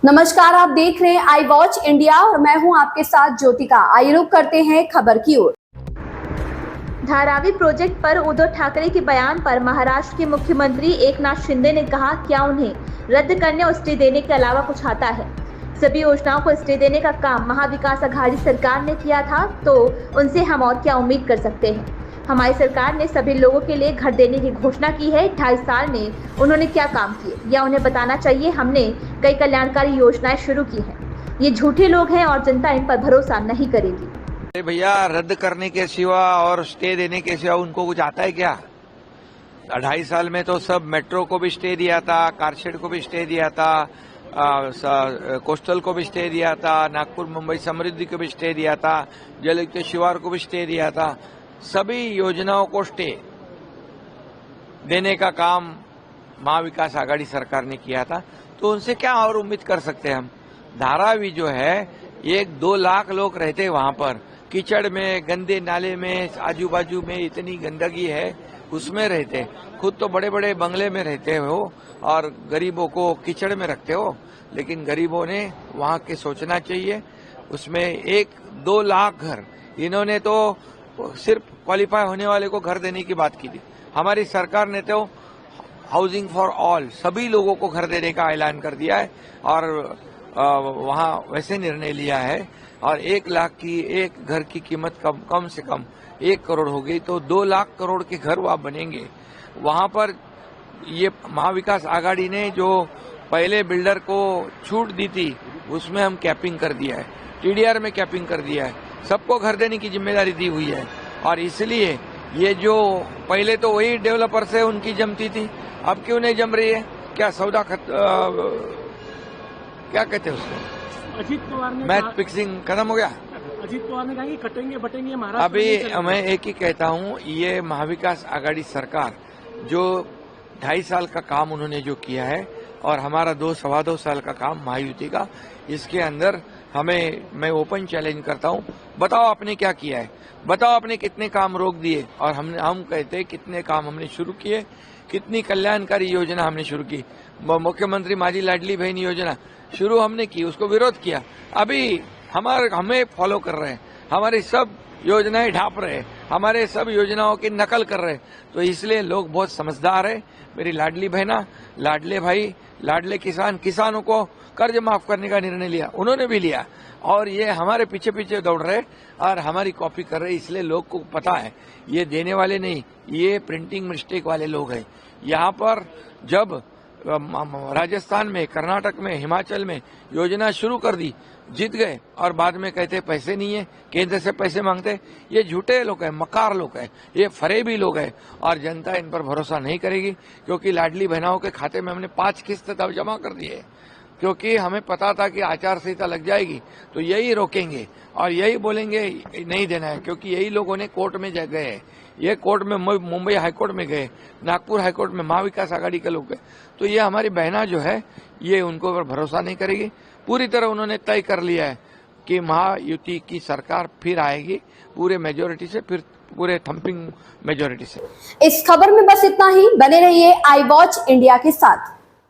नमस्कार, आप देख रहे हैं आई वॉच इंडिया और मैं हूं आपके साथ ज्योतिका। आइए रुक करते हैं खबर की ओर। धारावी प्रोजेक्ट पर उद्धव ठाकरे के बयान पर महाराष्ट्र के मुख्यमंत्री एकनाथ शिंदे ने कहा, क्या उन्हें रद्द करने और स्टे देने के अलावा कुछ आता है? सभी योजनाओं को स्टे देने का काम महाविकास आघाड़ी सरकार ने किया था, तो उनसे हम और क्या उम्मीद कर सकते हैं? हमारी सरकार ने सभी लोगों के लिए घर देने की घोषणा की है। 2.5 साल में उन्होंने क्या काम किए, या उन्हें बताना चाहिए। हमने कई कल्याणकारी योजनाएं शुरू की हैं। ये झूठे लोग हैं और जनता इन पर भरोसा नहीं करेगी। भैया, रद्द करने के सिवा और स्टे देने के सिवा उनको कुछ आता है क्या? 2.5 साल में तो सब मेट्रो को भी स्टे दिया था, कारशेड को भी स्टे दिया था, कोस्टल को भी स्टे दिया था, नागपुर मुंबई समृद्धि को भी स्टे दिया था, जलयुक्त शिवार को भी स्टे दिया था। सभी योजनाओं को स्टे देने का काम महाविकास आघाड़ी सरकार ने किया था, तो उनसे क्या और उम्मीद कर सकते हैं हम? धारावी जो है, 1-2 लाख लोग रहते वहां पर, कीचड़ में, गंदे नाले में, आजू बाजू में इतनी गंदगी है, उसमें रहते। खुद तो बड़े बड़े बंगले में रहते हो और गरीबों को कीचड़ में रखते हो। लेकिन गरीबों ने वहां के सोचना चाहिए। उसमें 1-2 लाख घर, इन्होंने तो सिर्फ क्वालिफाई होने वाले को घर देने की बात की थी। हमारी सरकार ने तो हाउसिंग फॉर ऑल, सभी लोगों को घर देने का ऐलान कर दिया है और वहां वैसे निर्णय लिया है। और 1 लाख की एक घर की कीमत कम से कम 1 करोड़ हो गई, तो 2 लाख करोड़ के घर वहां बनेंगे। वहां पर ये महाविकास आघाड़ी ने जो पहले बिल्डर को छूट दी थी, उसमें हम कैपिंग कर दिया है, टीडीआर में कैपिंग कर दिया है। सबको घर देने की जिम्मेदारी दी हुई है। और इसलिए ये जो पहले तो वही डेवलपर से उनकी जमती थी, अब क्यों नहीं जम रही है? क्या सौदा क्या कहते हैं उसको, अजीत पवार ने मैच फिक्सिंग खत्म हो गया? अजीत पवार ने कहा कि कटेंगे बटेंगे महाराष्ट्र। अभी मैं एक ही कहता हूं, ये महाविकास आघाड़ी सरकार जो 2.5 साल का काम उन्होंने जो किया है और हमारा 2-2.25 साल का काम महायुति का, इसके अंदर मैं ओपन चैलेंज करता हूं, बताओ आपने क्या किया है, बताओ आपने कितने काम रोक दिए और हम कहते हैं कितने काम हमने शुरू किए, कितनी कल्याणकारी योजना हमने शुरू की। मुख्यमंत्री माझी लाडली बहन योजना शुरू हमने की, उसको विरोध किया। अभी हमें फॉलो कर रहे हैं, हमारी सब योजनाएं ढाप रहे हैं, हमारे सब योजनाओं की नकल कर रहे हैं। तो इसलिए लोग बहुत समझदार है। मेरी लाडली बहना, लाडले भाई, लाडले किसानों को कर्ज माफ करने का निर्णय लिया, उन्होंने भी लिया। और ये हमारे पीछे पीछे दौड़ रहे और हमारी कॉपी कर रहे, इसलिए लोग को पता है ये देने वाले नहीं, ये प्रिंटिंग मिस्टेक वाले लोग हैं। यहाँ पर जब राजस्थान में, कर्नाटक में, हिमाचल में योजना शुरू कर दी, जीत गए और बाद में कहते पैसे नहीं है, केंद्र से पैसे मांगते। ये झूठे लोग हैं, मकार लोग हैं, ये फरेबी लोग हैं और जनता इन पर भरोसा नहीं करेगी। क्योंकि लाडली बहनाओं के खाते में हमने 5 किस्त तब जमा कर दिए, क्योंकि हमें पता था कि आचार संहिता लग जाएगी तो यही रोकेंगे और यही बोलेंगे नहीं देना है। क्योंकि यही लोगों ने कोर्ट में गए हैं, ये कोर्ट में मुंबई हाईकोर्ट में गए, नागपुर हाईकोर्ट में महाविकास आघाड़ी के लोग गए। तो ये हमारी बहना जो है, ये उनको पर भरोसा नहीं करेगी। पूरी तरह उन्होंने तय कर लिया है कि महायुति की सरकार फिर आएगी, पूरे मेजोरिटी से, फिर पूरे थम्पिंग मेजोरिटी से। इस खबर में बस इतना ही। बने रहिए आई वॉच इंडिया के साथ।